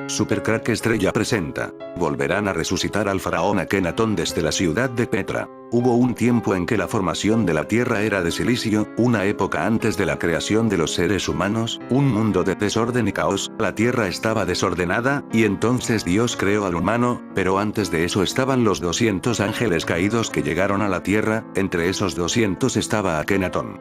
Supercrack Estrella presenta. Volverán a resucitar al faraón Akenatón desde la ciudad de Petra. Hubo un tiempo en que la formación de la Tierra era de silicio, una época antes de la creación de los seres humanos, un mundo de desorden y caos, la Tierra estaba desordenada, y entonces Dios creó al humano, pero antes de eso estaban los 200 ángeles caídos que llegaron a la Tierra, entre esos 200 estaba Akenatón.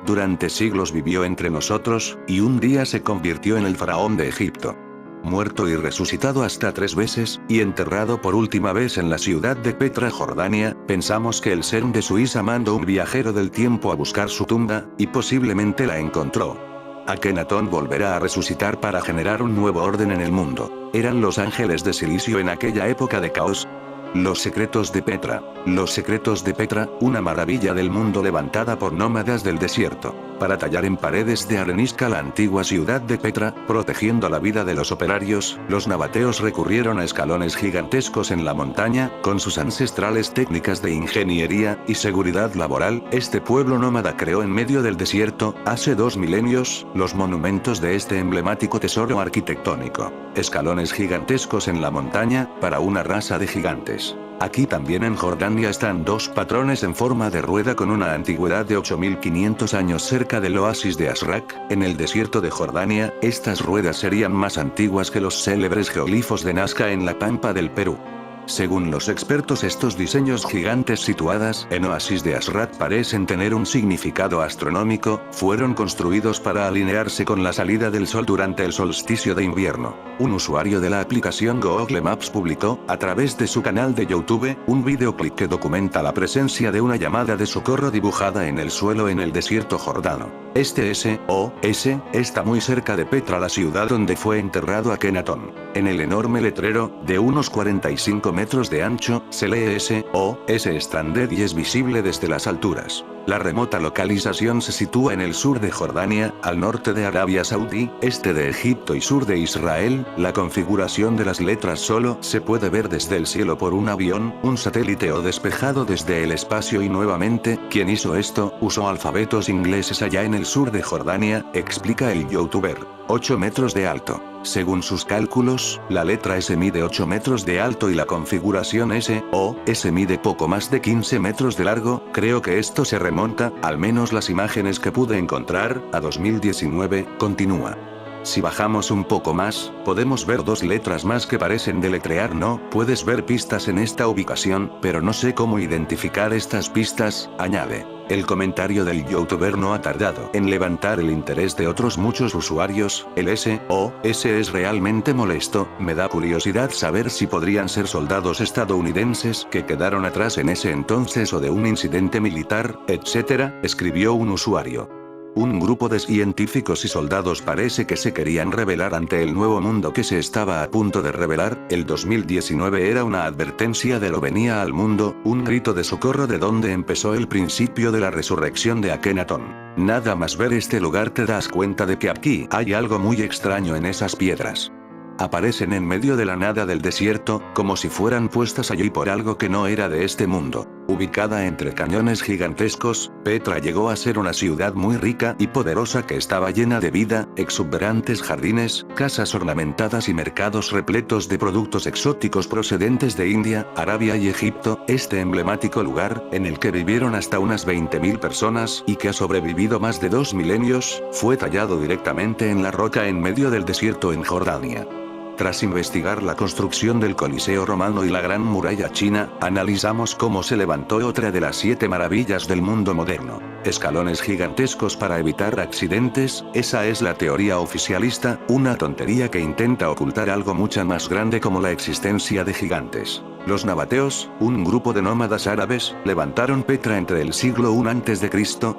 Durante siglos vivió entre nosotros, y un día se convirtió en el faraón de Egipto. Muerto y resucitado hasta 3 veces, y enterrado por última vez en la ciudad de Petra, Jordania, pensamos que el Ser de Suiza mandó un viajero del tiempo a buscar su tumba, y posiblemente la encontró. Akenatón volverá a resucitar para generar un nuevo orden en el mundo. ¿Eran los ángeles de silicio en aquella época de caos? Los secretos de Petra. Los secretos de Petra, una maravilla del mundo levantada por nómadas del desierto, para tallar en paredes de arenisca la antigua ciudad de Petra, protegiendo la vida de los operarios, los nabateos recurrieron a escalones gigantescos en la montaña, con sus ancestrales técnicas de ingeniería y seguridad laboral. Este pueblo nómada creó en medio del desierto, hace 2 milenios, los monumentos de este emblemático tesoro arquitectónico. Escalones gigantescos en la montaña, para una raza de gigantes. Aquí también en Jordania están 2 patrones en forma de rueda con una antigüedad de 8500 años cerca del oasis de Asrak, en el desierto de Jordania. Estas ruedas serían más antiguas que los célebres geoglifos de Nazca en la pampa del Perú. Según los expertos, estos diseños gigantes situadas en oasis de Asrat parecen tener un significado astronómico, fueron construidos para alinearse con la salida del sol durante el solsticio de invierno. Un usuario de la aplicación Google Maps publicó, a través de su canal de YouTube, un videoclip que documenta la presencia de una llamada de socorro dibujada en el suelo en el desierto jordano. Este SOS está muy cerca de Petra, la ciudad donde fue enterrado Akenatón. En el enorme letrero, de unos 45 metros de ancho, se lee SOS Stranded y es visible desde las alturas. La remota localización se sitúa en el sur de Jordania, al norte de Arabia Saudí, este de Egipto y sur de Israel. La configuración de las letras solo se puede ver desde el cielo por un avión, un satélite o despejado desde el espacio, y nuevamente, ¿quién hizo esto? Usó alfabetos ingleses allá en el sur de Jordania, explica el youtuber. 8 metros de alto. Según sus cálculos, la letra S mide 8 metros de alto y la configuración SOS mide poco más de 15 metros de largo. Creo que esto se remonta, al menos las imágenes que pude encontrar, a 2019, continúa. Si bajamos un poco más, podemos ver 2 letras más que parecen deletrear. No puedes ver pistas en esta ubicación, pero no sé cómo identificar estas pistas, añade. El comentario del youtuber no ha tardado en levantar el interés de otros muchos usuarios. El SOS es realmente molesto, me da curiosidad saber si podrían ser soldados estadounidenses que quedaron atrás en ese entonces o de un incidente militar, etc., escribió un usuario. Un grupo de científicos y soldados parece que se querían rebelar ante el nuevo mundo que se estaba a punto de revelar. El 2019 era una advertencia de lo venía al mundo, un grito de socorro de donde empezó el principio de la resurrección de Akenatón. Nada más ver este lugar te das cuenta de que aquí hay algo muy extraño en esas piedras. Aparecen en medio de la nada del desierto, como si fueran puestas allí por algo que no era de este mundo. Ubicada entre cañones gigantescos, Petra llegó a ser una ciudad muy rica y poderosa que estaba llena de vida, exuberantes jardines, casas ornamentadas y mercados repletos de productos exóticos procedentes de India, Arabia y Egipto. Este emblemático lugar, en el que vivieron hasta unas 20.000 personas y que ha sobrevivido más de 2 milenios, fue tallado directamente en la roca en medio del desierto en Jordania. Tras investigar la construcción del Coliseo romano y la Gran Muralla china, analizamos cómo se levantó otra de las 7 maravillas del mundo moderno. Escalones gigantescos para evitar accidentes. Esa es la teoría oficialista, una tontería que intenta ocultar algo mucho más grande como la existencia de gigantes. Los nabateos, un grupo de nómadas árabes, levantaron Petra entre el siglo I a.C.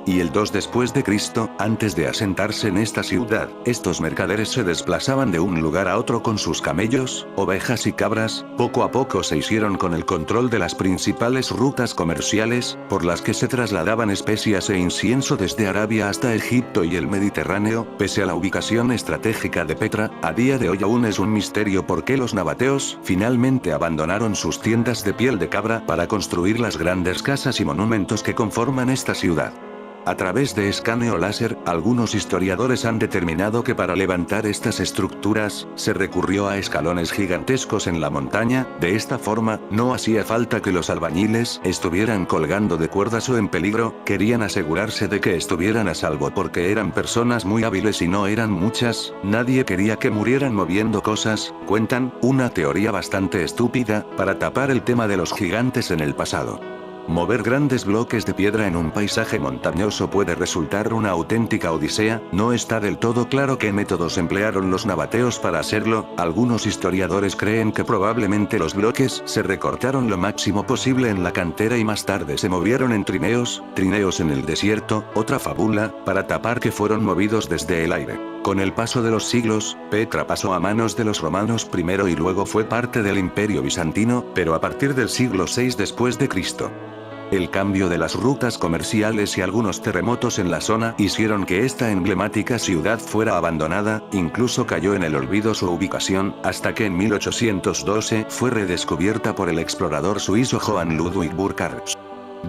y el 2 después de Cristo, antes de asentarse en esta ciudad. Estos mercaderes se desplazaban de un lugar a otro con sus camellos, ovejas y cabras. Poco a poco se hicieron con el control de las principales rutas comerciales, por las que se trasladaban especias e incienso desde Arabia hasta Egipto y el Mediterráneo. Pese a la ubicación estratégica de Petra, a día de hoy aún es un misterio por qué los nabateos finalmente abandonaron sus tiendas de piel de cabra para construir las grandes casas y monumentos que conforman esta ciudad. A través de escaneo láser, algunos historiadores han determinado que para levantar estas estructuras, se recurrió a escalones gigantescos en la montaña. De esta forma, no hacía falta que los albañiles estuvieran colgando de cuerdas o en peligro, querían asegurarse de que estuvieran a salvo porque eran personas muy hábiles y no eran muchas, nadie quería que murieran moviendo cosas, cuentan, una teoría bastante estúpida, para tapar el tema de los gigantes en el pasado. Mover grandes bloques de piedra en un paisaje montañoso puede resultar una auténtica odisea, no está del todo claro qué métodos emplearon los nabateos para hacerlo, algunos historiadores creen que probablemente los bloques se recortaron lo máximo posible en la cantera y más tarde se movieron en trineos en el desierto, otra fábula, para tapar que fueron movidos desde el aire. Con el paso de los siglos, Petra pasó a manos de los romanos primero y luego fue parte del Imperio bizantino, pero a partir del siglo VI después de Cristo. El cambio de las rutas comerciales y algunos terremotos en la zona hicieron que esta emblemática ciudad fuera abandonada, incluso cayó en el olvido su ubicación, hasta que en 1812 fue redescubierta por el explorador suizo Johann Ludwig Burckhardt.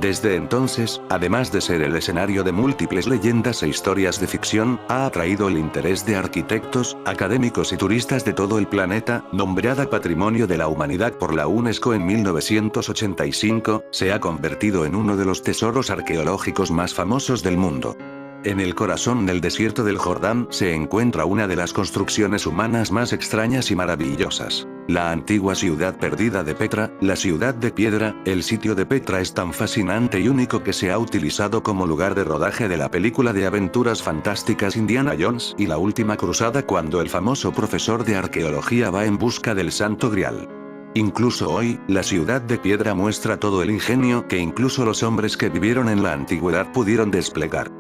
Desde entonces, además de ser el escenario de múltiples leyendas e historias de ficción, ha atraído el interés de arquitectos, académicos y turistas de todo el planeta. Nombrada Patrimonio de la Humanidad por la UNESCO en 1985, se ha convertido en uno de los tesoros arqueológicos más famosos del mundo. En el corazón del desierto del Jordán se encuentra una de las construcciones humanas más extrañas y maravillosas. La antigua ciudad perdida de Petra, la ciudad de piedra. El sitio de Petra es tan fascinante y único que se ha utilizado como lugar de rodaje de la película de aventuras fantásticas Indiana Jones y la última cruzada, cuando el famoso profesor de arqueología va en busca del Santo Grial. Incluso hoy, la ciudad de piedra muestra todo el ingenio que incluso los hombres que vivieron en la antigüedad pudieron desplegar.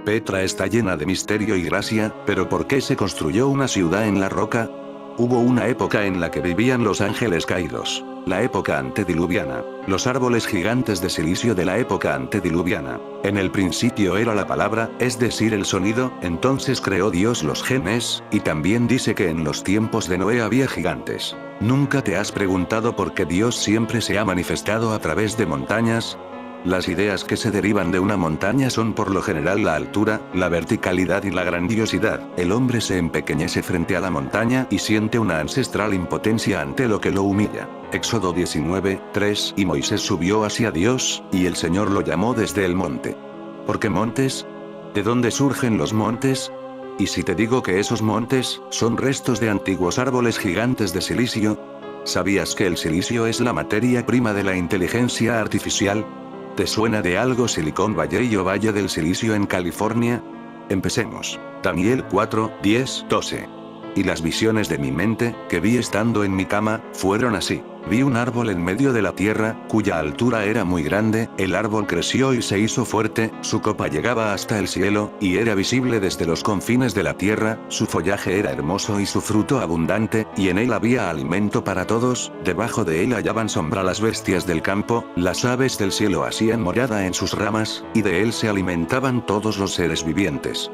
Petra está llena de misterio y gracia, pero ¿por qué se construyó una ciudad en la roca? Hubo una época en la que vivían los ángeles caídos, la época antediluviana, los árboles gigantes de silicio de la época antediluviana. En el principio era la palabra, es decir el sonido, entonces creó Dios los genes, y también dice que en los tiempos de Noé había gigantes. ¿Nunca te has preguntado por qué Dios siempre se ha manifestado a través de montañas? Las ideas que se derivan de una montaña son por lo general la altura, la verticalidad y la grandiosidad. El hombre se empequeñece frente a la montaña y siente una ancestral impotencia ante lo que lo humilla. Éxodo 19:3. Y Moisés subió hacia Dios, y el Señor lo llamó desde el monte. ¿Por qué montes? ¿De dónde surgen los montes? ¿Y si te digo que esos montes son restos de antiguos árboles gigantes de silicio? ¿Sabías que el silicio es la materia prima de la inteligencia artificial? ¿Te suena de algo Silicon Valley o Valle del Silicio en California? Empecemos. Daniel 4:10-12. Y las visiones de mi mente, que vi estando en mi cama, fueron así. Vi un árbol en medio de la tierra, cuya altura era muy grande, el árbol creció y se hizo fuerte, su copa llegaba hasta el cielo, y era visible desde los confines de la tierra, su follaje era hermoso y su fruto abundante, y en él había alimento para todos, debajo de él hallaban sombra las bestias del campo, las aves del cielo hacían morada en sus ramas, y de él se alimentaban todos los seres vivientes.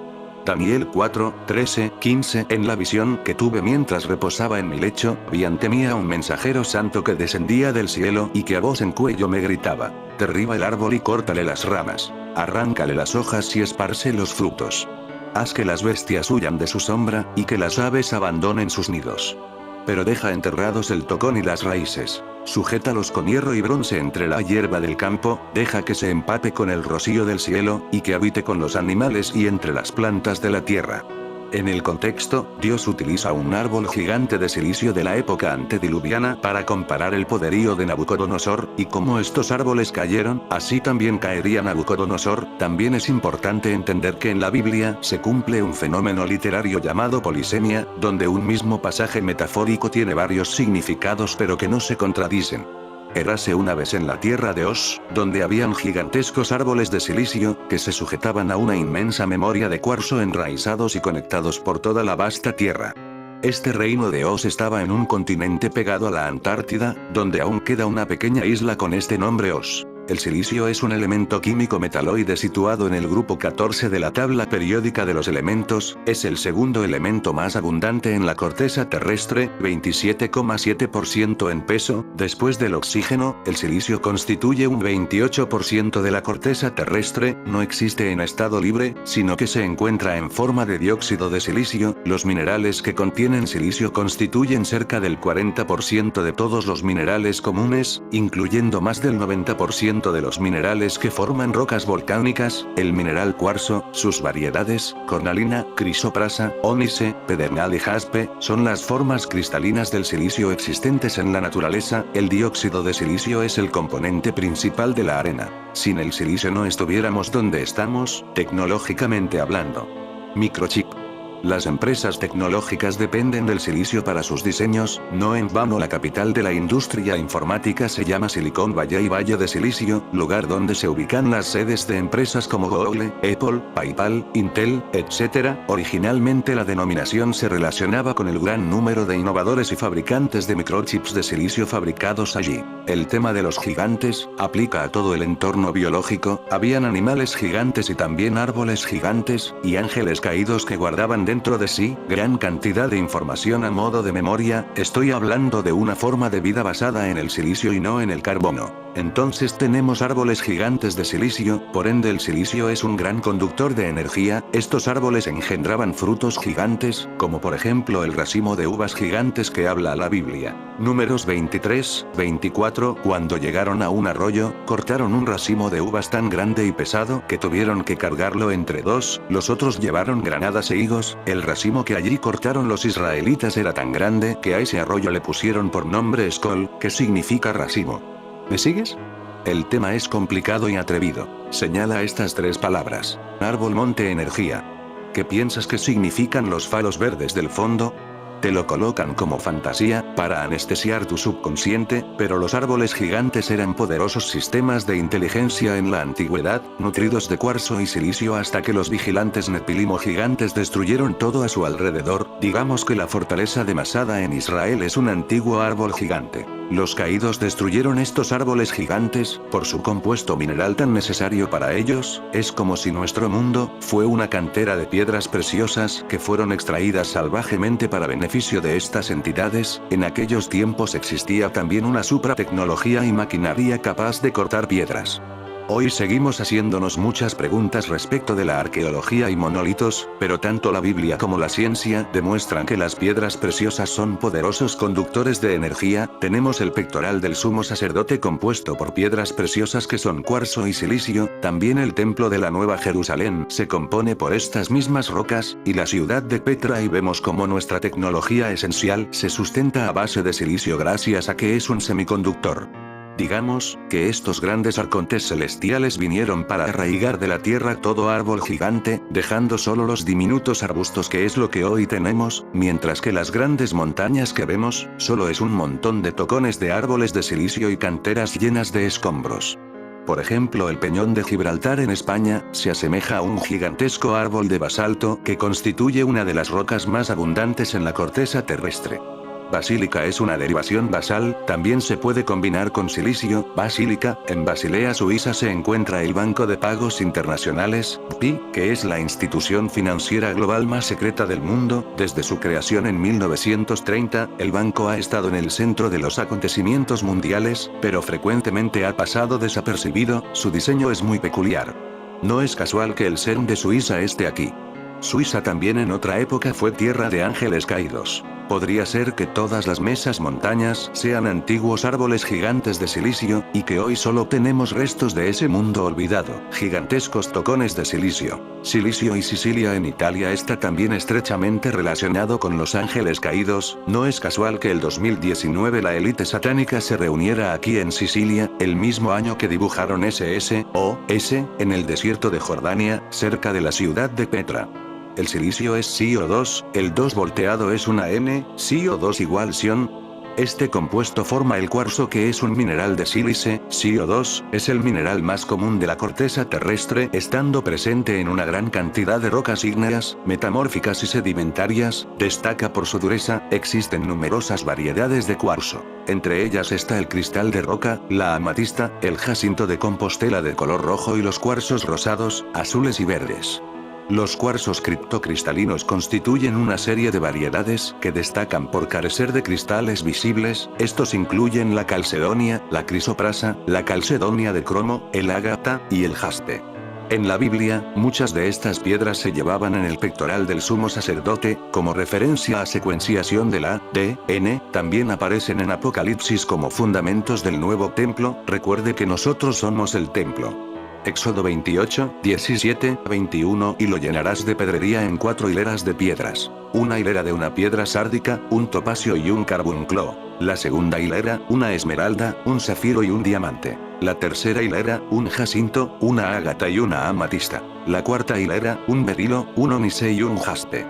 Daniel 4:13-15. En la visión que tuve mientras reposaba en mi lecho, vi ante mí a un mensajero santo que descendía del cielo y que a voz en cuello me gritaba: derriba el árbol y córtale las ramas, arráncale las hojas y esparce los frutos. Haz que las bestias huyan de su sombra, y que las aves abandonen sus nidos. Pero deja enterrados el tocón y las raíces. Sujétalos con hierro y bronce entre la hierba del campo, deja que se empape con el rocío del cielo, y que habite con los animales y entre las plantas de la tierra. En el contexto, Dios utiliza un árbol gigante de silicio de la época antediluviana para comparar el poderío de Nabucodonosor, y como estos árboles cayeron, así también caería Nabucodonosor. También es importante entender que en la Biblia se cumple un fenómeno literario llamado polisemia, donde un mismo pasaje metafórico tiene varios significados pero que no se contradicen. Érase una vez en la tierra de Oz, donde habían gigantescos árboles de silicio, que se sujetaban a una inmensa memoria de cuarzo enraizados y conectados por toda la vasta tierra. Este reino de Oz estaba en un continente pegado a la Antártida, donde aún queda una pequeña isla con este nombre Oz. El silicio es un elemento químico metaloide situado en el grupo 14 de la tabla periódica de los elementos, es el segundo elemento más abundante en la corteza terrestre, 27,7% en peso, después del oxígeno. El silicio constituye un 28% de la corteza terrestre, no existe en estado libre, sino que se encuentra en forma de dióxido de silicio. Los minerales que contienen silicio constituyen cerca del 40% de todos los minerales comunes, incluyendo más del 90% de los minerales que forman rocas volcánicas. El mineral cuarzo, sus variedades, cornalina, crisoprasa, ónice, pedernal y jaspe, son las formas cristalinas del silicio existentes en la naturaleza. El dióxido de silicio es el componente principal de la arena. Sin el silicio no estuviéramos donde estamos, tecnológicamente hablando. Microchip. Las empresas tecnológicas dependen del silicio para sus diseños, no en vano la capital de la industria informática se llama Silicon Valley, Valle de Silicio, lugar donde se ubican las sedes de empresas como Google, Apple, PayPal, Intel, etc. Originalmente la denominación se relacionaba con el gran número de innovadores y fabricantes de microchips de silicio fabricados allí. El tema de los gigantes aplica a todo el entorno biológico, habían animales gigantes y también árboles gigantes, y ángeles caídos que guardaban dentro de sí gran cantidad de información a modo de memoria. Estoy hablando de una forma de vida basada en el silicio y no en el carbono. Entonces tenemos árboles gigantes de silicio, por ende el silicio es un gran conductor de energía. Estos árboles engendraban frutos gigantes, como por ejemplo el racimo de uvas gigantes que habla la Biblia. Números 23, 24. Cuando llegaron a un arroyo, cortaron un racimo de uvas tan grande y pesado que tuvieron que cargarlo entre dos. Los otros llevaron granadas e higos. El racimo que allí cortaron los israelitas era tan grande que a ese arroyo le pusieron por nombre Escol, que significa racimo. ¿Me sigues? El tema es complicado y atrevido. Señala estas tres palabras: árbol, monte, energía. ¿Qué piensas que significan los faros verdes del fondo? Te lo colocan como fantasía, para anestesiar tu subconsciente, pero los árboles gigantes eran poderosos sistemas de inteligencia en la antigüedad, nutridos de cuarzo y silicio hasta que los vigilantes nepilimo gigantes destruyeron todo a su alrededor. Digamos que la fortaleza de Masada en Israel es un antiguo árbol gigante. Los caídos destruyeron estos árboles gigantes, por su compuesto mineral tan necesario para ellos. Es como si nuestro mundo fue una cantera de piedras preciosas que fueron extraídas salvajemente para beneficio de estas entidades. En aquellos tiempos existía también una supratecnología y maquinaria capaz de cortar piedras. Hoy seguimos haciéndonos muchas preguntas respecto de la arqueología y monolitos, pero tanto la Biblia como la ciencia demuestran que las piedras preciosas son poderosos conductores de energía. Tenemos el pectoral del sumo sacerdote compuesto por piedras preciosas que son cuarzo y silicio, también el templo de la Nueva Jerusalén se compone por estas mismas rocas, y la ciudad de Petra, y vemos cómo nuestra tecnología esencial se sustenta a base de silicio gracias a que es un semiconductor. Digamos, que estos grandes arcontes celestiales vinieron para arraigar de la tierra todo árbol gigante, dejando solo los diminutos arbustos que es lo que hoy tenemos, mientras que las grandes montañas que vemos, solo es un montón de tocones de árboles de silicio y canteras llenas de escombros. Por ejemplo, el Peñón de Gibraltar en España, se asemeja a un gigantesco árbol de basalto que constituye una de las rocas más abundantes en la corteza terrestre. Basílica es una derivación basal, también se puede combinar con silicio. Basílica, en Basilea, Suiza se encuentra el Banco de Pagos Internacionales, BPI, que es la institución financiera global más secreta del mundo. Desde su creación en 1930, el banco ha estado en el centro de los acontecimientos mundiales, pero frecuentemente ha pasado desapercibido. Su diseño es muy peculiar. No es casual que el CERN de Suiza esté aquí. Suiza también en otra época fue tierra de ángeles caídos. Podría ser que todas las mesas montañas sean antiguos árboles gigantes de silicio, y que hoy solo tenemos restos de ese mundo olvidado. Gigantescos tocones de silicio. Silicio y Sicilia en Italia está también estrechamente relacionado con los ángeles caídos. No es casual que el 2019 la élite satánica se reuniera aquí en Sicilia, el mismo año que dibujaron SSOS en el desierto de Jordania, cerca de la ciudad de Petra. El silicio es SiO2, el 2 volteado es una N, SiO2 igual Sion. Este compuesto forma el cuarzo, que es un mineral de sílice, SiO2, es el mineral más común de la corteza terrestre, estando presente en una gran cantidad de rocas ígneas, metamórficas y sedimentarias, destaca por su dureza. Existen numerosas variedades de cuarzo. Entre ellas está el cristal de roca, la amatista, el jacinto de Compostela de color rojo y los cuarzos rosados, azules y verdes. Los cuarzos criptocristalinos constituyen una serie de variedades que destacan por carecer de cristales visibles. Estos incluyen la calcedonia, la crisoprasa, la calcedonia de cromo, el ágata y el jaspe. En la Biblia, muchas de estas piedras se llevaban en el pectoral del sumo sacerdote, como referencia a secuenciación del ADN. También aparecen en Apocalipsis como fundamentos del nuevo templo. Recuerde que nosotros somos el templo. Éxodo 28, 17, 21. Y lo llenarás de pedrería en 4 hileras de piedras. Una hilera de una piedra sárdica, un topacio y un carbunclo. La segunda hilera, una esmeralda, un zafiro y un diamante. La tercera hilera, un jacinto, una ágata y una amatista. La cuarta hilera, un berilo, un ónice y un jaspe.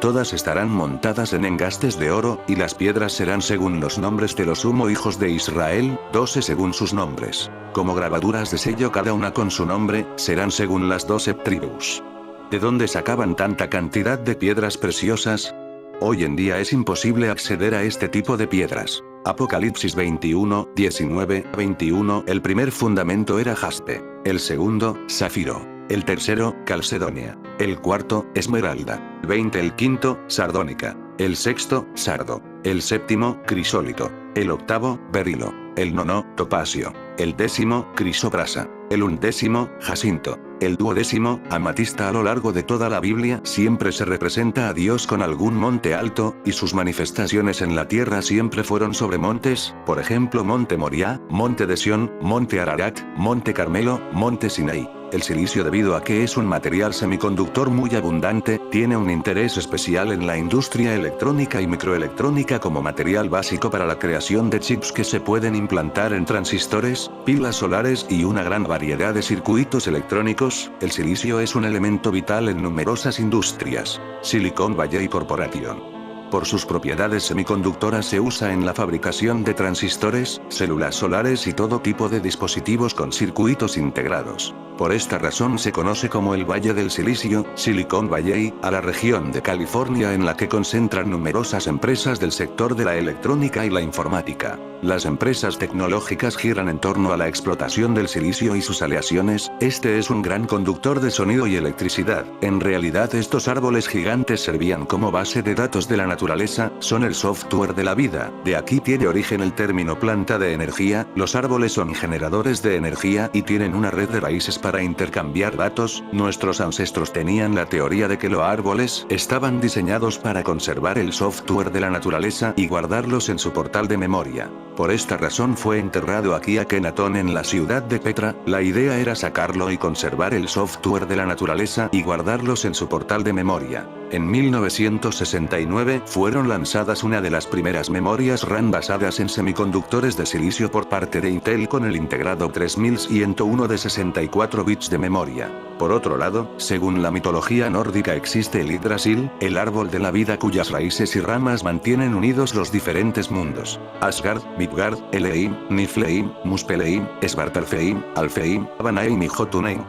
Todas estarán montadas en engastes de oro, y las piedras serán según los nombres de los hijos de Israel, 12 según sus nombres. Como grabaduras de sello cada una con su nombre, serán según las 12 tribus. ¿De dónde sacaban tanta cantidad de piedras preciosas? Hoy en día es imposible acceder a este tipo de piedras. Apocalipsis 21, 19, 21. El primer fundamento era jaspe. El segundo, zafiro. El tercero, calcedonia. El cuarto, esmeralda. 20. El quinto, sardónica. El sexto, sardo. El séptimo, crisólito. El octavo, berilo. El nono, topacio. El décimo, crisoprasa. El undécimo, jacinto. El duodécimo, amatista. A lo largo de toda la Biblia siempre se representa a Dios con algún monte alto, y sus manifestaciones en la tierra siempre fueron sobre montes, por ejemplo Monte Moriah, Monte de Sión, Monte Ararat, Monte Carmelo, Monte Sinaí. El silicio, debido a que es un material semiconductor muy abundante, tiene un interés especial en la industria electrónica y microelectrónica como material básico para la creación de chips que se pueden implantar en transistores, pilas solares y una gran variedad de circuitos electrónicos. El silicio es un elemento vital en numerosas industrias. Silicon Valley Corporation. Por sus propiedades semiconductoras se usa en la fabricación de transistores, células solares y todo tipo de dispositivos con circuitos integrados. Por esta razón se conoce como el Valle del Silicio, Silicon Valley, a la región de California en la que concentran numerosas empresas del sector de la electrónica y la informática. Las empresas tecnológicas giran en torno a la explotación del silicio y sus aleaciones. Este es un gran conductor de sonido y electricidad. En realidad estos árboles gigantes servían como base de datos de la naturaleza, son el software de la vida. De aquí tiene origen el término planta de energía. Los árboles son generadores de energía y tienen una red de raíces para intercambiar datos. Nuestros ancestros tenían la teoría de que los árboles estaban diseñados para conservar el software de la naturaleza y guardarlos en su portal de memoria. Por esta razón fue enterrado aquí Akenatón en la ciudad de Petra. La idea era sacarlo y conservar el software de la naturaleza y guardarlos en su portal de memoria. En 1969 fueron lanzadas una de las primeras memorias RAM basadas en semiconductores de silicio por parte de Intel con el integrado 3101 de 64 bits de memoria. Por otro lado, según la mitología nórdica existe el Yggdrasil, el árbol de la vida cuyas raíces y ramas mantienen unidos los diferentes mundos. Asgard, Midgard, Eleim, Niflheim, Muspelheim, Svartalfheim, Alfheim, Vanaheim y Jotunheim.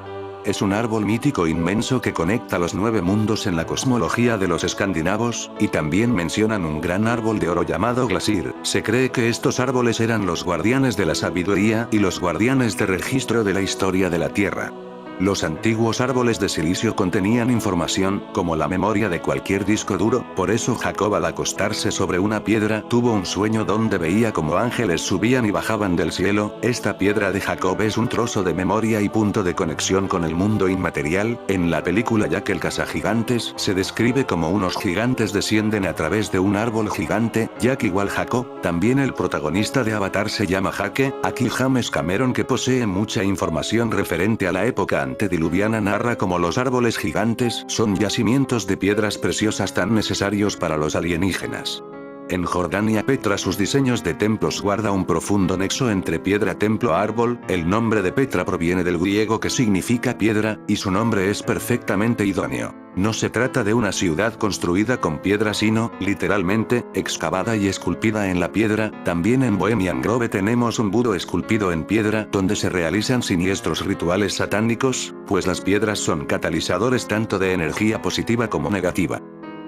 Es un árbol mítico inmenso que conecta los 9 mundos en la cosmología de los escandinavos, y también mencionan un gran árbol de oro llamado Glasir. Se cree que estos árboles eran los guardianes de la sabiduría y los guardianes de registro de la historia de la Tierra. Los antiguos árboles de silicio contenían información, como la memoria de cualquier disco duro. Por eso Jacob, al acostarse sobre una piedra, tuvo un sueño donde veía como ángeles subían y bajaban del cielo. Esta piedra de Jacob es un trozo de memoria y punto de conexión con el mundo inmaterial. En la película Jack el cazagigantes se describe como unos gigantes descienden a través de un árbol gigante. Jack igual Jacob. También el protagonista de Avatar se llama Jake. Aquí James Cameron, que posee mucha información referente a la época antediluviana, narra como los árboles gigantes son yacimientos de piedras preciosas tan necesarios para los alienígenas. En Jordania Petra sus diseños de templos guarda un profundo nexo entre piedra templo árbol, el nombre de Petra proviene del griego que significa piedra, y su nombre es perfectamente idóneo. No se trata de una ciudad construida con piedra sino, literalmente, excavada y esculpida en la piedra. También en Bohemian Grove tenemos un budo esculpido en piedra donde se realizan siniestros rituales satánicos, pues las piedras son catalizadores tanto de energía positiva como negativa.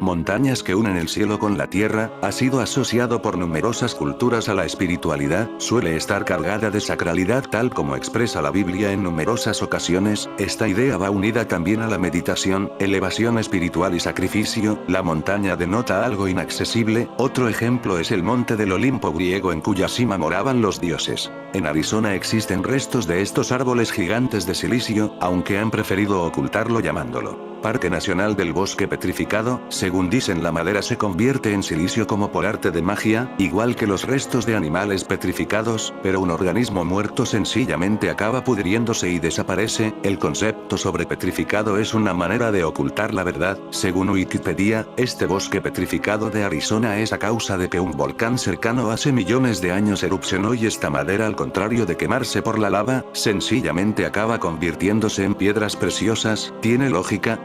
Montañas que unen el cielo con la tierra, ha sido asociado por numerosas culturas a la espiritualidad, suele estar cargada de sacralidad tal como expresa la Biblia en numerosas ocasiones. Esta idea va unida también a la meditación, elevación espiritual y sacrificio. La montaña denota algo inaccesible. Otro ejemplo es el monte del Olimpo griego en cuya cima moraban los dioses. En Arizona existen restos de estos árboles gigantes de silicio, aunque han preferido ocultarlo llamándolo Parque Nacional del Bosque Petrificado. Según dicen, la madera se convierte en silicio como por arte de magia, igual que los restos de animales petrificados, pero un organismo muerto sencillamente acaba pudriéndose y desaparece. El concepto sobre petrificado es una manera de ocultar la verdad. Según Wikipedia, este bosque petrificado de Arizona es a causa de que un volcán cercano hace millones de años erupcionó y esta madera, al contrario de quemarse por la lava, sencillamente acaba convirtiéndose en piedras preciosas. ¿Tiene lógica?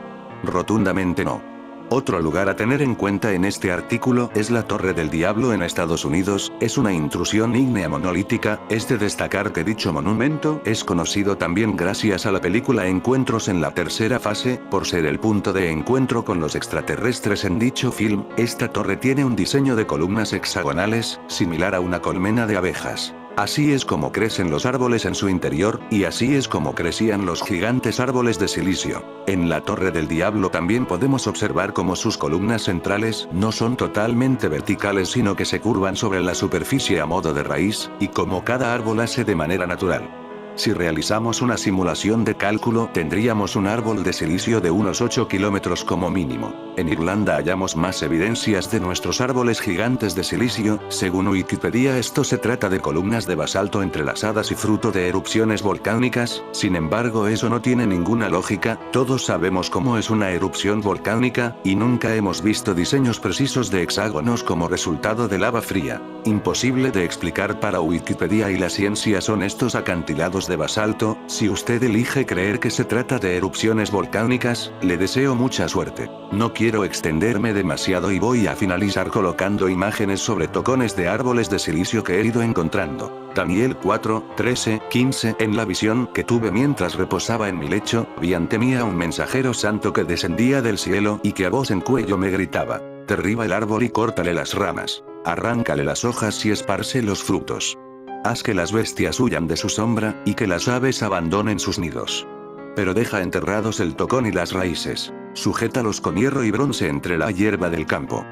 Rotundamente no. Otro lugar a tener en cuenta en este artículo es la Torre del Diablo en Estados Unidos. Es una intrusión ígnea monolítica. Es de destacar que dicho monumento es conocido también gracias a la película Encuentros en la tercera fase, por ser el punto de encuentro con los extraterrestres en dicho film. Esta torre tiene un diseño de columnas hexagonales, similar a una colmena de abejas. Así es como crecen los árboles en su interior, y así es como crecían los gigantes árboles de silicio. En la Torre del Diablo también podemos observar cómo sus columnas centrales no son totalmente verticales sino que se curvan sobre la superficie a modo de raíz, y como cada árbol hace de manera natural. Si realizamos una simulación de cálculo tendríamos un árbol de silicio de unos 8 kilómetros como mínimo. En Irlanda hallamos más evidencias de nuestros árboles gigantes de silicio. Según Wikipedia, esto se trata de columnas de basalto entrelazadas y fruto de erupciones volcánicas. Sin embargo, eso no tiene ninguna lógica. Todos sabemos cómo es una erupción volcánica, y nunca hemos visto diseños precisos de hexágonos como resultado de lava fría. Imposible de explicar para Wikipedia y la ciencia son estos acantilados de basalto. Si usted elige creer que se trata de erupciones volcánicas, le deseo mucha suerte. No quiero extenderme demasiado y voy a finalizar colocando imágenes sobre tocones de árboles de silicio que he ido encontrando. Daniel 4, 13, 15. En la visión que tuve mientras reposaba en mi lecho, vi ante mí a un mensajero santo que descendía del cielo y que a voz en cuello me gritaba: derriba el árbol y córtale las ramas. Arráncale las hojas y esparce los frutos. Haz que las bestias huyan de su sombra, y que las aves abandonen sus nidos. Pero deja enterrados el tocón y las raíces. Sujétalos con hierro y bronce entre la hierba del campo.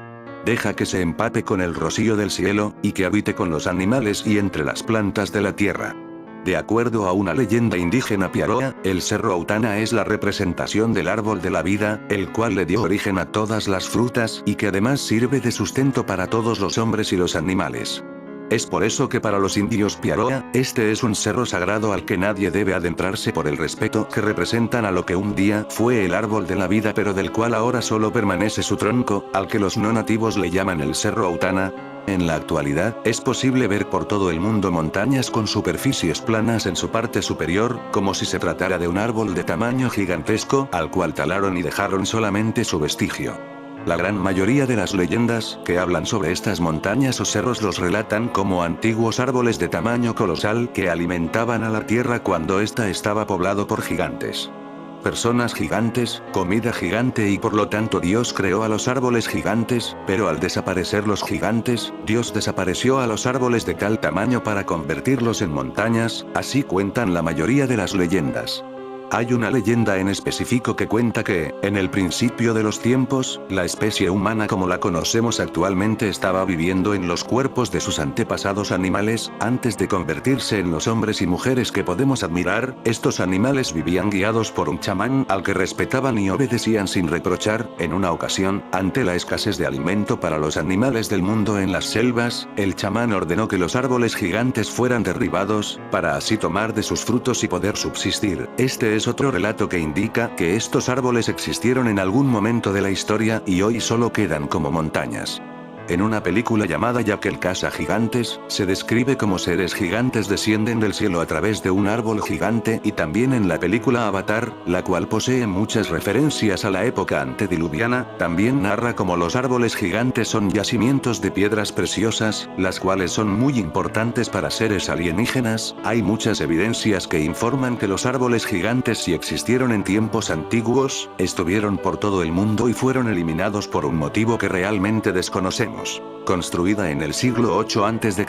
Deja que se empape con el rocío del cielo, y que habite con los animales y entre las plantas de la tierra. De acuerdo a una leyenda indígena Piaroa, el Cerro Autana es la representación del árbol de la vida, el cual le dio origen a todas las frutas y que además sirve de sustento para todos los hombres y los animales. Es por eso que para los indios Piaroa, este es un cerro sagrado al que nadie debe adentrarse por el respeto que representan a lo que un día fue el árbol de la vida pero del cual ahora solo permanece su tronco, al que los no nativos le llaman el Cerro Autana. En la actualidad, es posible ver por todo el mundo montañas con superficies planas en su parte superior, como si se tratara de un árbol de tamaño gigantesco, al cual talaron y dejaron solamente su vestigio. La gran mayoría de las leyendas que hablan sobre estas montañas o cerros los relatan como antiguos árboles de tamaño colosal que alimentaban a la tierra cuando ésta estaba poblado por gigantes. Personas gigantes, comida gigante y por lo tanto Dios creó a los árboles gigantes, pero al desaparecer los gigantes, Dios desapareció a los árboles de tal tamaño para convertirlos en montañas, así cuentan la mayoría de las leyendas. Hay una leyenda en específico que cuenta que, en el principio de los tiempos, la especie humana como la conocemos actualmente estaba viviendo en los cuerpos de sus antepasados animales, antes de convertirse en los hombres y mujeres que podemos admirar. Estos animales vivían guiados por un chamán al que respetaban y obedecían sin reprochar. En una ocasión, ante la escasez de alimento para los animales del mundo en las selvas, el chamán ordenó que los árboles gigantes fueran derribados, para así tomar de sus frutos y poder subsistir. Este es otro relato que indica que estos árboles existieron en algún momento de la historia y hoy solo quedan como montañas. En una película llamada Jack el cazagigantes, se describe cómo seres gigantes descienden del cielo a través de un árbol gigante, y también en la película Avatar, la cual posee muchas referencias a la época antediluviana, también narra cómo los árboles gigantes son yacimientos de piedras preciosas, las cuales son muy importantes para seres alienígenas. Hay muchas evidencias que informan que los árboles gigantes sí existieron en tiempos antiguos, estuvieron por todo el mundo y fueron eliminados por un motivo que realmente desconocemos. Construida en el siglo 8 a.C.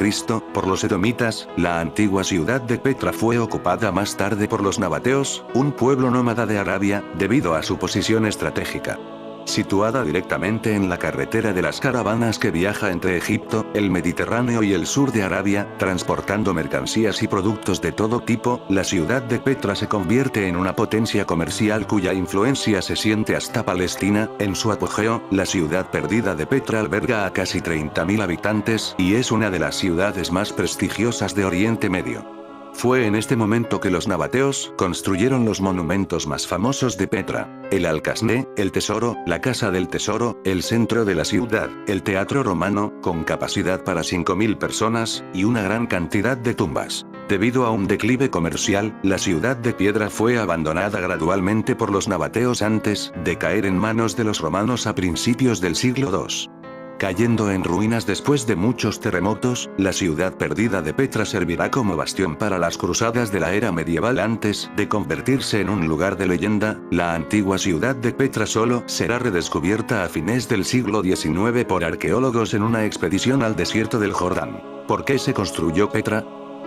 por los edomitas, la antigua ciudad de Petra fue ocupada más tarde por los nabateos, un pueblo nómada de Arabia, debido a su posición estratégica. Situada directamente en la carretera de las caravanas que viaja entre Egipto, el Mediterráneo y el sur de Arabia, transportando mercancías y productos de todo tipo, la ciudad de Petra se convierte en una potencia comercial cuya influencia se siente hasta Palestina. En su apogeo, la ciudad perdida de Petra alberga a casi 30.000 habitantes, y es una de las ciudades más prestigiosas de Oriente Medio. Fue en este momento que los nabateos construyeron los monumentos más famosos de Petra: el Alcasné, el Tesoro, la Casa del Tesoro, el centro de la ciudad, el Teatro Romano, con capacidad para 5.000 personas, y una gran cantidad de tumbas. Debido a un declive comercial, la ciudad de piedra fue abandonada gradualmente por los nabateos antes de caer en manos de los romanos a principios del siglo II. Cayendo en ruinas después de muchos terremotos, la ciudad perdida de Petra servirá como bastión para las cruzadas de la era medieval antes de convertirse en un lugar de leyenda. La antigua ciudad de Petra solo será redescubierta a fines del siglo XIX por arqueólogos en una expedición al desierto del Jordán. ¿Por qué se construyó Petra?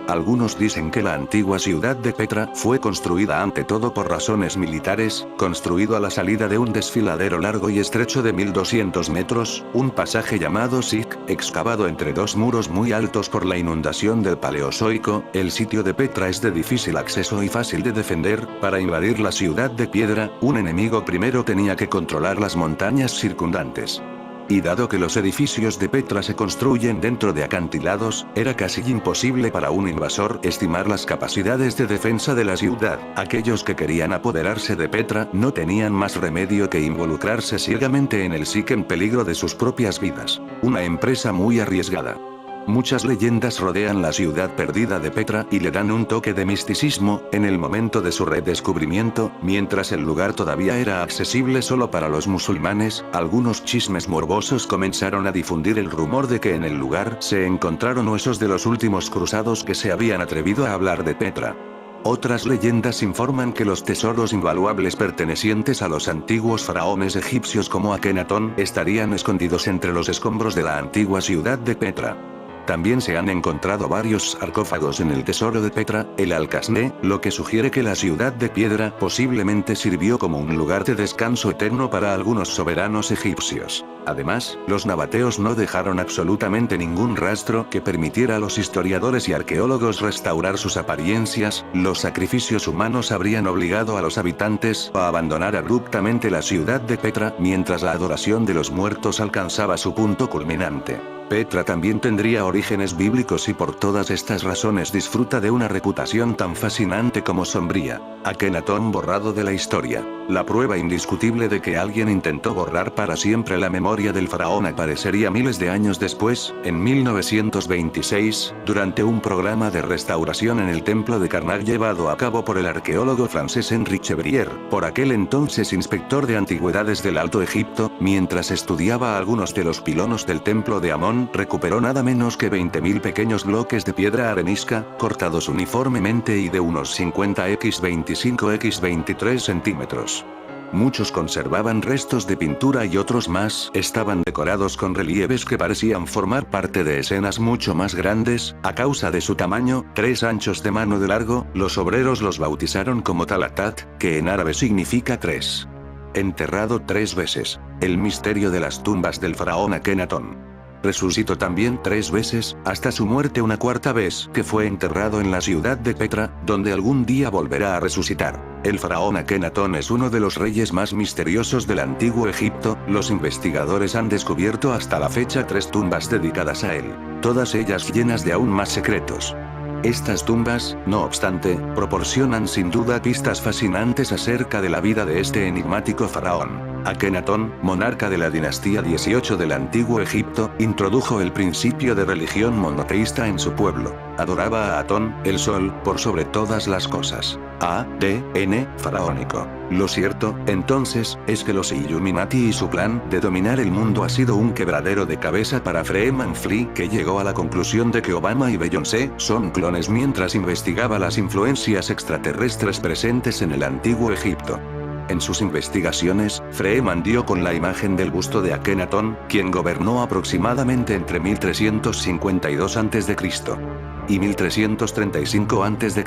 Algunos dicen que la antigua ciudad de Petra fue construida ante todo por razones militares, construido a la salida de un desfiladero largo y estrecho de 1200 metros, un pasaje llamado Sik, excavado entre dos muros muy altos por la inundación del Paleozoico. El sitio de Petra es de difícil acceso y fácil de defender. Para invadir la ciudad de piedra, un enemigo primero tenía que controlar las montañas circundantes. Y dado que los edificios de Petra se construyen dentro de acantilados, era casi imposible para un invasor estimar las capacidades de defensa de la ciudad. Aquellos que querían apoderarse de Petra no tenían más remedio que involucrarse ciegamente en el Sik en peligro de sus propias vidas. Una empresa muy arriesgada. Muchas leyendas rodean la ciudad perdida de Petra y le dan un toque de misticismo. En el momento de su redescubrimiento, mientras el lugar todavía era accesible solo para los musulmanes, algunos chismes morbosos comenzaron a difundir el rumor de que en el lugar se encontraron huesos de los últimos cruzados que se habían atrevido a hablar de Petra. Otras leyendas informan que los tesoros invaluables pertenecientes a los antiguos faraones egipcios como Akenatón estarían escondidos entre los escombros de la antigua ciudad de Petra. También se han encontrado varios sarcófagos en el tesoro de Petra, el Alcasné, lo que sugiere que la ciudad de piedra posiblemente sirvió como un lugar de descanso eterno para algunos soberanos egipcios. Además, los nabateos no dejaron absolutamente ningún rastro que permitiera a los historiadores y arqueólogos restaurar sus apariencias. Los sacrificios humanos habrían obligado a los habitantes a abandonar abruptamente la ciudad de Petra mientras la adoración de los muertos alcanzaba su punto culminante. Petra también tendría orígenes bíblicos y por todas estas razones disfruta de una reputación tan fascinante como sombría. Akenatón borrado de la historia. La prueba indiscutible de que alguien intentó borrar para siempre la memoria del faraón aparecería miles de años después, en 1926, durante un programa de restauración en el templo de Karnak llevado a cabo por el arqueólogo francés Henri Chevrier, por aquel entonces inspector de antigüedades del Alto Egipto. Mientras estudiaba algunos de los pilonos del templo de Amón, recuperó nada menos que 20.000 pequeños bloques de piedra arenisca, cortados uniformemente y de unos 50 x 25 x 23 centímetros. Muchos conservaban restos de pintura y otros más estaban decorados con relieves que parecían formar parte de escenas mucho más grandes. A causa de su tamaño, 3 anchos de mano de largo, los obreros los bautizaron como Talatat, que en árabe significa 3. Enterrado 3 veces. El misterio de las tumbas del faraón Akenatón. Resucitó también 3 veces, hasta su muerte una 4ª vez, que fue enterrado en la ciudad de Petra, donde algún día volverá a resucitar. El faraón Akenatón es uno de los reyes más misteriosos del antiguo Egipto. Los investigadores han descubierto hasta la fecha 3 tumbas dedicadas a él, todas ellas llenas de aún más secretos. Estas tumbas, no obstante, proporcionan sin duda pistas fascinantes acerca de la vida de este enigmático faraón. Akenatón, monarca de la dinastía 18 del antiguo Egipto, introdujo el principio de religión monoteísta en su pueblo. Adoraba a Atón, el sol, por sobre todas las cosas. A.D.N. faraónico. Lo cierto, entonces, es que los Illuminati y su plan de dominar el mundo ha sido un quebradero de cabeza para Freeman Fleet, que llegó a la conclusión de que Obama y Beyoncé son clones mientras investigaba las influencias extraterrestres presentes en el antiguo Egipto. En sus investigaciones, Freeman dio con la imagen del busto de Akenatón, quien gobernó aproximadamente entre 1352 a.C. y 1335 a.C.,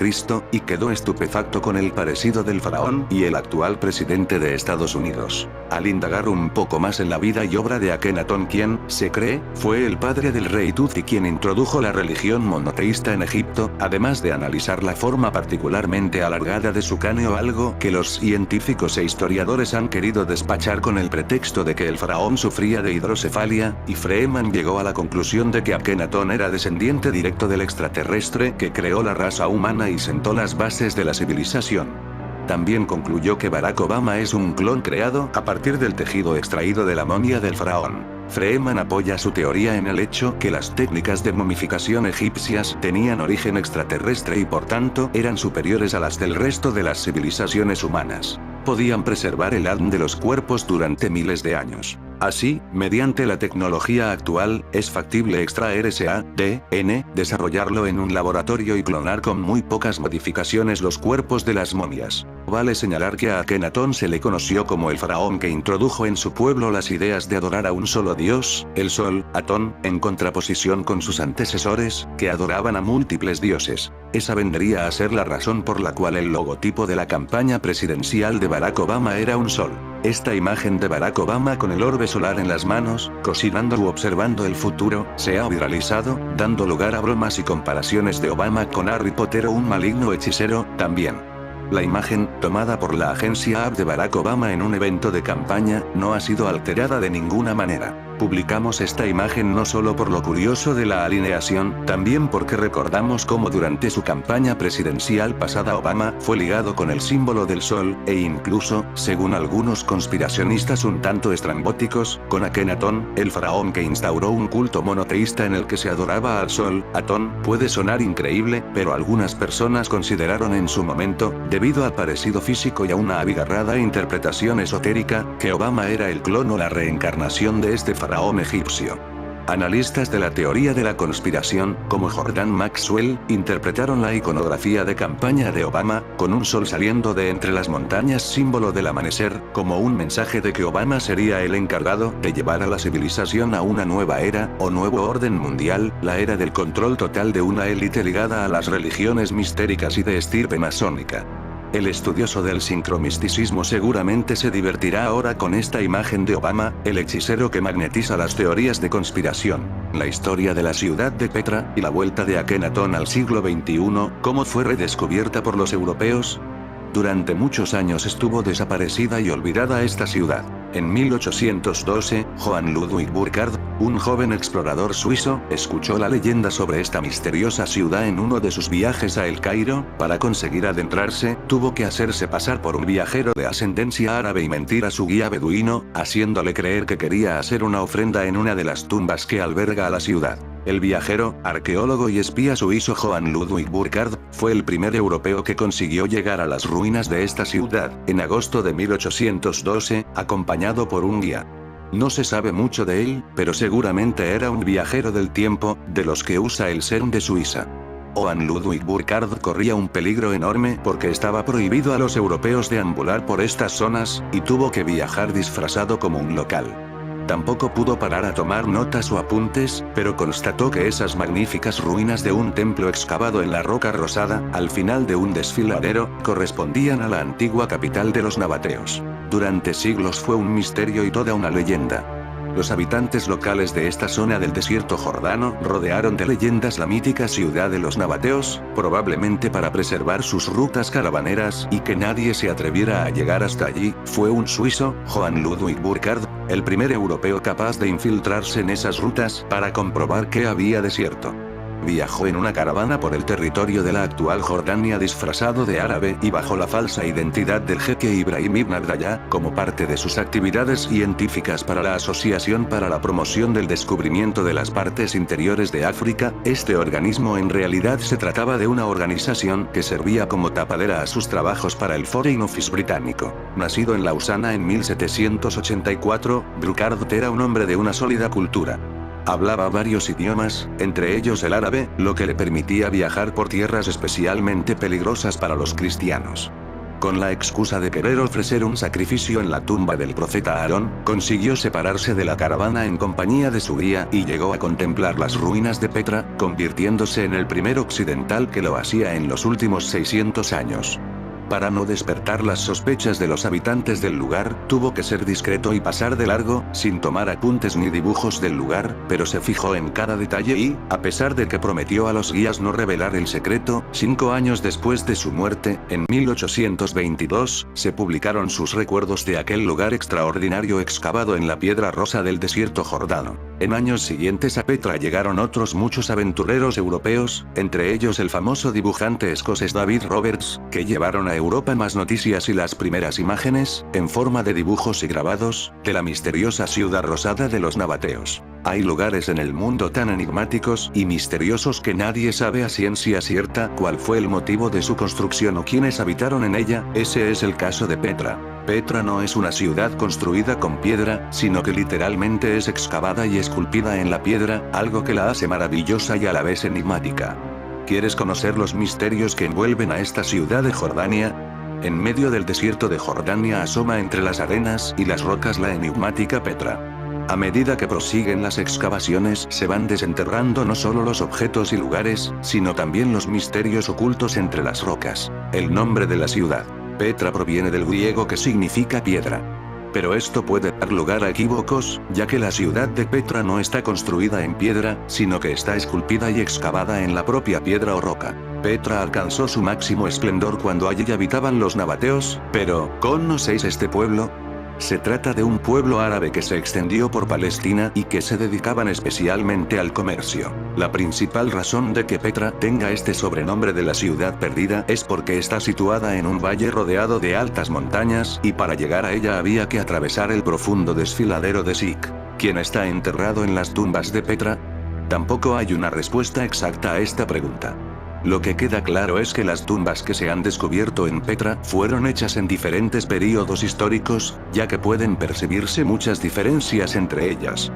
y quedó estupefacto con el parecido del faraón y el actual presidente de Estados Unidos. Al indagar un poco más en la vida y obra de Akenatón, quien, se cree, fue el padre del rey Tut y quien introdujo la religión monoteísta en Egipto, además de analizar la forma particularmente alargada de su cráneo, algo que los científicos e historiadores han querido despachar con el pretexto de que el faraón sufría de hidrocefalia, y Freeman llegó a la conclusión de que Akenatón era descendiente directo del extraterrestre que creó la raza humana y sentó las bases de la civilización. También concluyó que Barack Obama es un clon creado a partir del tejido extraído de la momia del faraón. Freeman apoya su teoría en el hecho que las técnicas de momificación egipcias tenían origen extraterrestre y por tanto eran superiores a las del resto de las civilizaciones humanas. Podían preservar el ADN de los cuerpos durante miles de años. Así, mediante la tecnología actual, es factible extraer ese ADN, desarrollarlo en un laboratorio y clonar con muy pocas modificaciones los cuerpos de las momias. Vale señalar que a Akenatón se le conoció como el faraón que introdujo en su pueblo las ideas de adorar a un solo dios, el sol, Atón, en contraposición con sus antecesores, que adoraban a múltiples dioses. Esa vendría a ser la razón por la cual el logotipo de la campaña presidencial de Barack Obama era un sol. Esta imagen de Barack Obama con el orbe solar en las manos, cocinando u observando el futuro, se ha viralizado, dando lugar a bromas y comparaciones de Obama con Harry Potter o un maligno hechicero, también. La imagen, tomada por la agencia AP de Barack Obama en un evento de campaña, no ha sido alterada de ninguna manera. Publicamos esta imagen no solo por lo curioso de la alineación, también porque recordamos cómo durante su campaña presidencial pasada Obama fue ligado con el símbolo del sol, e incluso, según algunos conspiracionistas un tanto estrambóticos, con Akenatón, el faraón que instauró un culto monoteísta en el que se adoraba al sol, Atón. Puede sonar increíble, pero algunas personas consideraron en su momento, debido al parecido físico y a una abigarrada interpretación esotérica, que Obama era el clon o la reencarnación de este faraón egipcio. Analistas de la teoría de la conspiración, como Jordan Maxwell, interpretaron la iconografía de campaña de Obama, con un sol saliendo de entre las montañas símbolo del amanecer, como un mensaje de que Obama sería el encargado de llevar a la civilización a una nueva era, o nuevo orden mundial, la era del control total de una élite ligada a las religiones mistéricas y de estirpe masónica. El estudioso del sincromisticismo seguramente se divertirá ahora con esta imagen de Obama, el hechicero que magnetiza las teorías de conspiración, la historia de la ciudad de Petra, y la vuelta de Akenatón al siglo XXI, cómo fue redescubierta por los europeos. Durante muchos años estuvo desaparecida y olvidada esta ciudad. En 1812, Johann Ludwig Burckhardt, un joven explorador suizo, escuchó la leyenda sobre esta misteriosa ciudad en uno de sus viajes a El Cairo. Para conseguir adentrarse, tuvo que hacerse pasar por un viajero de ascendencia árabe y mentir a su guía beduino, haciéndole creer que quería hacer una ofrenda en una de las tumbas que alberga a la ciudad. El viajero, arqueólogo y espía suizo Johann Ludwig Burckhardt, fue el primer europeo que consiguió llegar a las ruinas de esta ciudad, en agosto de 1812, acompañado por un guía. No se sabe mucho de él, pero seguramente era un viajero del tiempo, de los que usa el CERN de Suiza. Johann Ludwig Burckhardt corría un peligro enorme porque estaba prohibido a los europeos deambular por estas zonas, y tuvo que viajar disfrazado como un local. Tampoco pudo parar a tomar notas o apuntes, pero constató que esas magníficas ruinas de un templo excavado en la roca rosada, al final de un desfiladero, correspondían a la antigua capital de los nabateos. Durante siglos fue un misterio y toda una leyenda. Los habitantes locales de esta zona del desierto jordano rodearon de leyendas la mítica ciudad de los nabateos, probablemente para preservar sus rutas caravaneras y que nadie se atreviera a llegar hasta allí. Fue un suizo, Johann Ludwig Burckhardt, el primer europeo capaz de infiltrarse en esas rutas para comprobar que había desierto. Viajó en una caravana por el territorio de la actual Jordania disfrazado de árabe y bajo la falsa identidad del jeque Ibrahim ibn Abdallah, como parte de sus actividades científicas para la Asociación para la Promoción del Descubrimiento de las Partes Interiores de África. Este organismo en realidad se trataba de una organización que servía como tapadera a sus trabajos para el Foreign Office británico. Nacido en Lausana en 1784, Brocard era un hombre de una sólida cultura. Hablaba varios idiomas, entre ellos el árabe, lo que le permitía viajar por tierras especialmente peligrosas para los cristianos. Con la excusa de querer ofrecer un sacrificio en la tumba del profeta Aarón, consiguió separarse de la caravana en compañía de su guía y llegó a contemplar las ruinas de Petra, convirtiéndose en el primer occidental que lo hacía en los últimos 600 años. Para no despertar las sospechas de los habitantes del lugar, tuvo que ser discreto y pasar de largo, sin tomar apuntes ni dibujos del lugar, pero se fijó en cada detalle y, a pesar de que prometió a los guías no revelar el secreto, 5 años después de su muerte, en 1822, se publicaron sus recuerdos de aquel lugar extraordinario excavado en la piedra rosa del desierto jordano. En años siguientes a Petra llegaron otros muchos aventureros europeos, entre ellos el famoso dibujante escocés David Roberts, que llevaron a Europa más noticias y las primeras imágenes, en forma de dibujos y grabados, de la misteriosa ciudad rosada de los nabateos. Hay lugares en el mundo tan enigmáticos y misteriosos que nadie sabe a ciencia cierta cuál fue el motivo de su construcción o quiénes habitaron en ella. Ese es el caso de Petra. Petra no es una ciudad construida con piedra, sino que literalmente es excavada y esculpida en la piedra, algo que la hace maravillosa y a la vez enigmática. ¿Quieres conocer los misterios que envuelven a esta ciudad de Jordania? En medio del desierto de Jordania asoma entre las arenas y las rocas la enigmática Petra. A medida que prosiguen las excavaciones se van desenterrando no solo los objetos y lugares, sino también los misterios ocultos entre las rocas. El nombre de la ciudad, Petra, proviene del griego que significa piedra. Pero esto puede dar lugar a equívocos, ya que la ciudad de Petra no está construida en piedra, sino que está esculpida y excavada en la propia piedra o roca. Petra alcanzó su máximo esplendor cuando allí habitaban los nabateos, pero, ¿conocéis este pueblo? Se trata de un pueblo árabe que se extendió por Palestina y que se dedicaban especialmente al comercio. La principal razón de que Petra tenga este sobrenombre de la ciudad perdida es porque está situada en un valle rodeado de altas montañas, y para llegar a ella había que atravesar el profundo desfiladero de Sikh. ¿Quién está enterrado en las tumbas de Petra? Tampoco hay una respuesta exacta a esta pregunta. Lo que queda claro es que las tumbas que se han descubierto en Petra fueron hechas en diferentes períodos históricos, ya que pueden percibirse muchas diferencias entre ellas.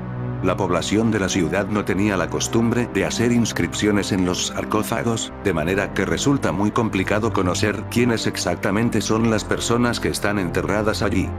La población de la ciudad no tenía la costumbre de hacer inscripciones en los sarcófagos, de manera que resulta muy complicado conocer quiénes exactamente son las personas que están enterradas allí.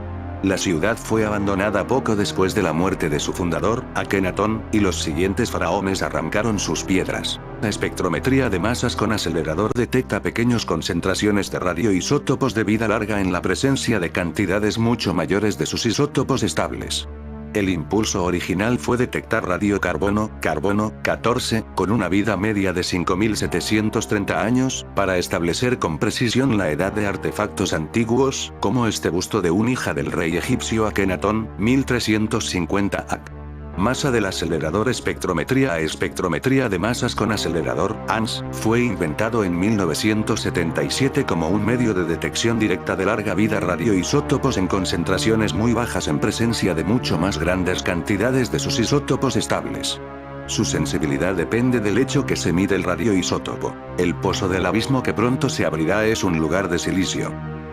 La ciudad fue abandonada poco después de la muerte de su fundador, Akenatón, y los siguientes faraones arrancaron sus piedras. La espectrometría de masas con acelerador detecta pequeñas concentraciones de radioisótopos de vida larga en la presencia de cantidades mucho mayores de sus isótopos estables. El impulso original fue detectar radiocarbono, carbono 14, con una vida media de 5.730 años, para establecer con precisión la edad de artefactos antiguos, como este busto de una hija del rey egipcio Akenatón, 1350 AC. Masa del acelerador espectrometría a espectrometría de masas con acelerador, ANS, fue inventado en 1977 como un medio de detección directa de larga vida radioisótopos en concentraciones muy bajas en presencia de mucho más grandes cantidades de sus isótopos estables. Su sensibilidad depende del hecho que se mide el radioisótopo. El pozo del abismo que pronto se abrirá es un lugar de silicio.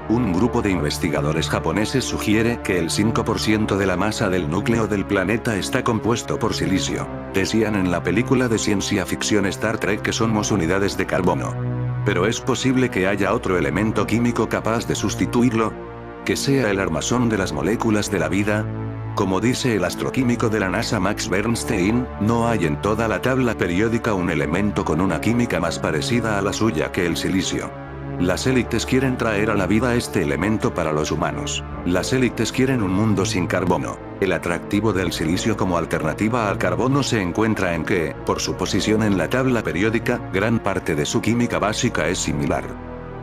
Un grupo de investigadores japoneses sugiere que el 5% de la masa del núcleo del planeta está compuesto por silicio. Decían en la película de ciencia ficción Star Trek que somos unidades de carbono. Pero ¿es posible que haya otro elemento químico capaz de sustituirlo? ¿Que sea el armazón de las moléculas de la vida? Como dice el astroquímico de la NASA Max Bernstein, no hay en toda la tabla periódica un elemento con una química más parecida a la suya que el silicio. Las élites quieren traer a la vida este elemento para los humanos. Las élites quieren un mundo sin carbono. El atractivo del silicio como alternativa al carbono se encuentra en que, por su posición en la tabla periódica, gran parte de su química básica es similar.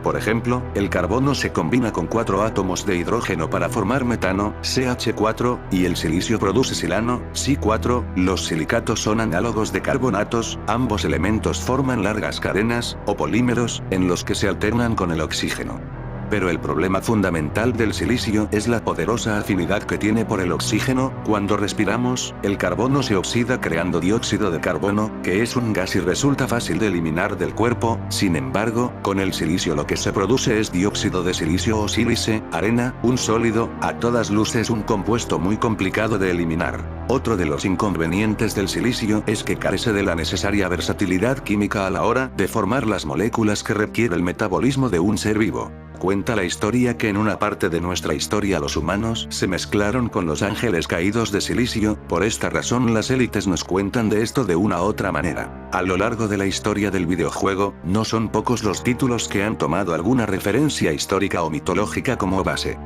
Por ejemplo, el carbono se combina con 4 átomos de hidrógeno para formar metano, CH4, y el silicio produce silano, Si4. Los silicatos son análogos de carbonatos, ambos elementos forman largas cadenas, o polímeros, en los que se alternan con el oxígeno. Pero el problema fundamental del silicio es la poderosa afinidad que tiene por el oxígeno. Cuando respiramos, el carbono se oxida creando dióxido de carbono, que es un gas y resulta fácil de eliminar del cuerpo. Sin embargo, con el silicio lo que se produce es dióxido de silicio o sílice, arena, un sólido, a todas luces un compuesto muy complicado de eliminar. Otro de los inconvenientes del silicio es que carece de la necesaria versatilidad química a la hora de formar las moléculas que requiere el metabolismo de un ser vivo. Cuenta la historia que en una parte de nuestra historia los humanos se mezclaron con los ángeles caídos de silicio. Por esta razón las élites nos cuentan de esto de una otra manera. A lo largo de la historia del videojuego, no son pocos los títulos que han tomado alguna referencia histórica o mitológica como base.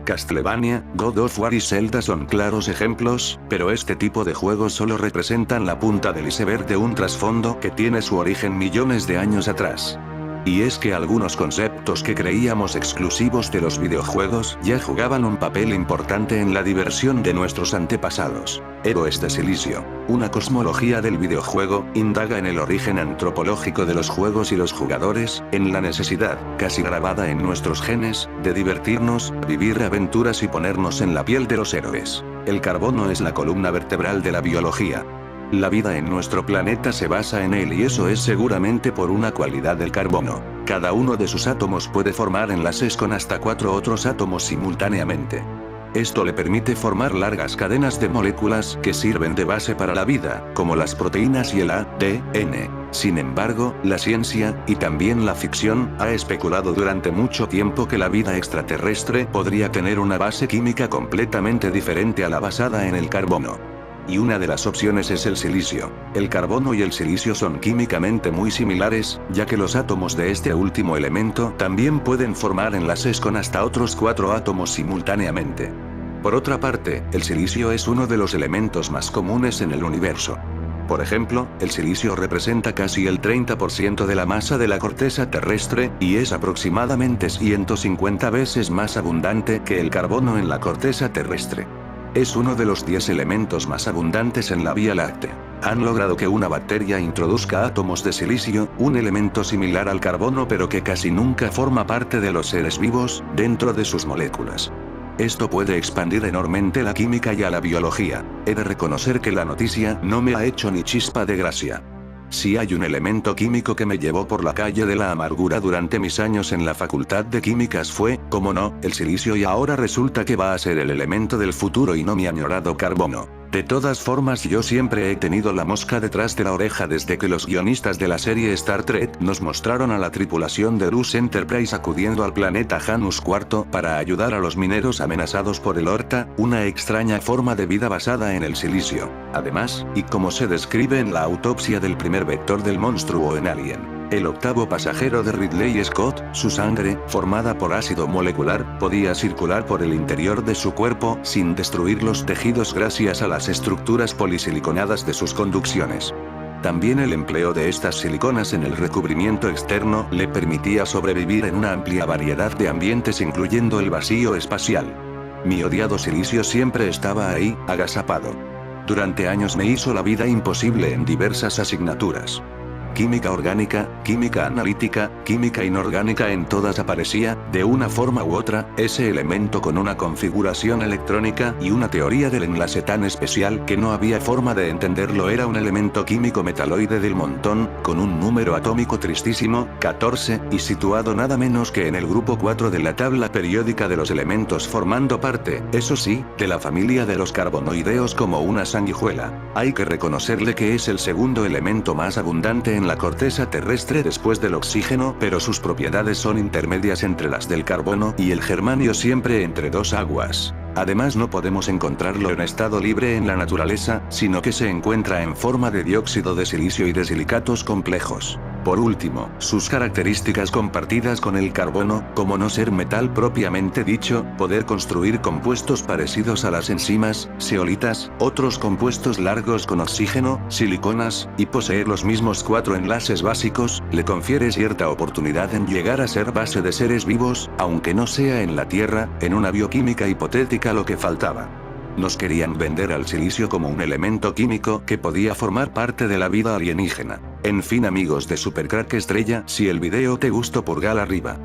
Castlevania, God of War y Zelda son claros ejemplos, pero este tipo de juegos solo representan la punta del iceberg de un trasfondo que tiene su origen millones de años atrás. Y es que algunos conceptos que creíamos exclusivos de los videojuegos ya jugaban un papel importante en la diversión de nuestros antepasados. Héroes de Silicio, una cosmología del videojuego, indaga en el origen antropológico de los juegos y los jugadores, en la necesidad, casi grabada en nuestros genes, de divertirnos, vivir aventuras y ponernos en la piel de los héroes. El carbono es la columna vertebral de la biología. La vida en nuestro planeta se basa en él y eso es seguramente por una cualidad del carbono. Cada uno de sus átomos puede formar enlaces con hasta 4 otros átomos simultáneamente. Esto le permite formar largas cadenas de moléculas que sirven de base para la vida, como las proteínas y el ADN. Sin embargo, la ciencia, y también la ficción, ha especulado durante mucho tiempo que la vida extraterrestre podría tener una base química completamente diferente a la basada en el carbono. Y una de las opciones es el silicio. El carbono y el silicio son químicamente muy similares, ya que los átomos de este último elemento también pueden formar enlaces con hasta otros 4 átomos simultáneamente. Por otra parte, el silicio es uno de los elementos más comunes en el universo. Por ejemplo, el silicio representa casi el 30% de la masa de la corteza terrestre, y es aproximadamente 150 veces más abundante que el carbono en la corteza terrestre. Es uno de los 10 elementos más abundantes en la Vía Láctea. Han logrado que una bacteria introduzca átomos de silicio, un elemento similar al carbono pero que casi nunca forma parte de los seres vivos, dentro de sus moléculas. Esto puede expandir enormemente la química y a la biología. He de reconocer que la noticia no me ha hecho ni chispa de gracia. Si hay un elemento químico que me llevó por la calle de la amargura durante mis años en la Facultad de Químicas fue, como no, el silicio, y ahora resulta que va a ser el elemento del futuro y no mi añorado carbono. De todas formas, yo siempre he tenido la mosca detrás de la oreja desde que los guionistas de la serie Star Trek nos mostraron a la tripulación de Rus Enterprise acudiendo al planeta Janus IV para ayudar a los mineros amenazados por el Horta, una extraña forma de vida basada en el silicio. Además, y como se describe en la autopsia del primer vector del monstruo en Alien, el octavo pasajero de Ridley Scott, su sangre, formada por ácido molecular, podía circular por el interior de su cuerpo sin destruir los tejidos gracias a las estructuras polisiliconadas de sus conducciones. También el empleo de estas siliconas en el recubrimiento externo le permitía sobrevivir en una amplia variedad de ambientes incluyendo el vacío espacial. Mi odiado silicio siempre estaba ahí, agazapado. Durante años me hizo la vida imposible en diversas asignaturas. Química orgánica, química analítica, química inorgánica, en todas aparecía, de una forma u otra, ese elemento con una configuración electrónica y una teoría del enlace tan especial que no había forma de entenderlo. Era un elemento químico metaloide del montón, con un número atómico tristísimo, 14, y situado nada menos que en el grupo 4 de la tabla periódica de los elementos, formando parte, eso sí, de la familia de los carbonoideos como una sanguijuela. Hay que reconocerle que es el segundo elemento más abundante en la corteza terrestre después del oxígeno, pero sus propiedades son intermedias entre las del carbono y el germanio, siempre entre dos aguas. Además, no podemos encontrarlo en estado libre en la naturaleza, sino que se encuentra en forma de dióxido de silicio y de silicatos complejos. Por último, sus características compartidas con el carbono, como no ser metal propiamente dicho, poder construir compuestos parecidos a las enzimas, zeolitas, otros compuestos largos con oxígeno, siliconas, y poseer los mismos 4 enlaces básicos, le confiere cierta oportunidad en llegar a ser base de seres vivos, aunque no sea en la Tierra, en una bioquímica hipotética lo que faltaba. Nos querían vender al silicio como un elemento químico que podía formar parte de la vida alienígena. En fin amigos de Supercrack Estrella, si el video te gustó pulgar arriba.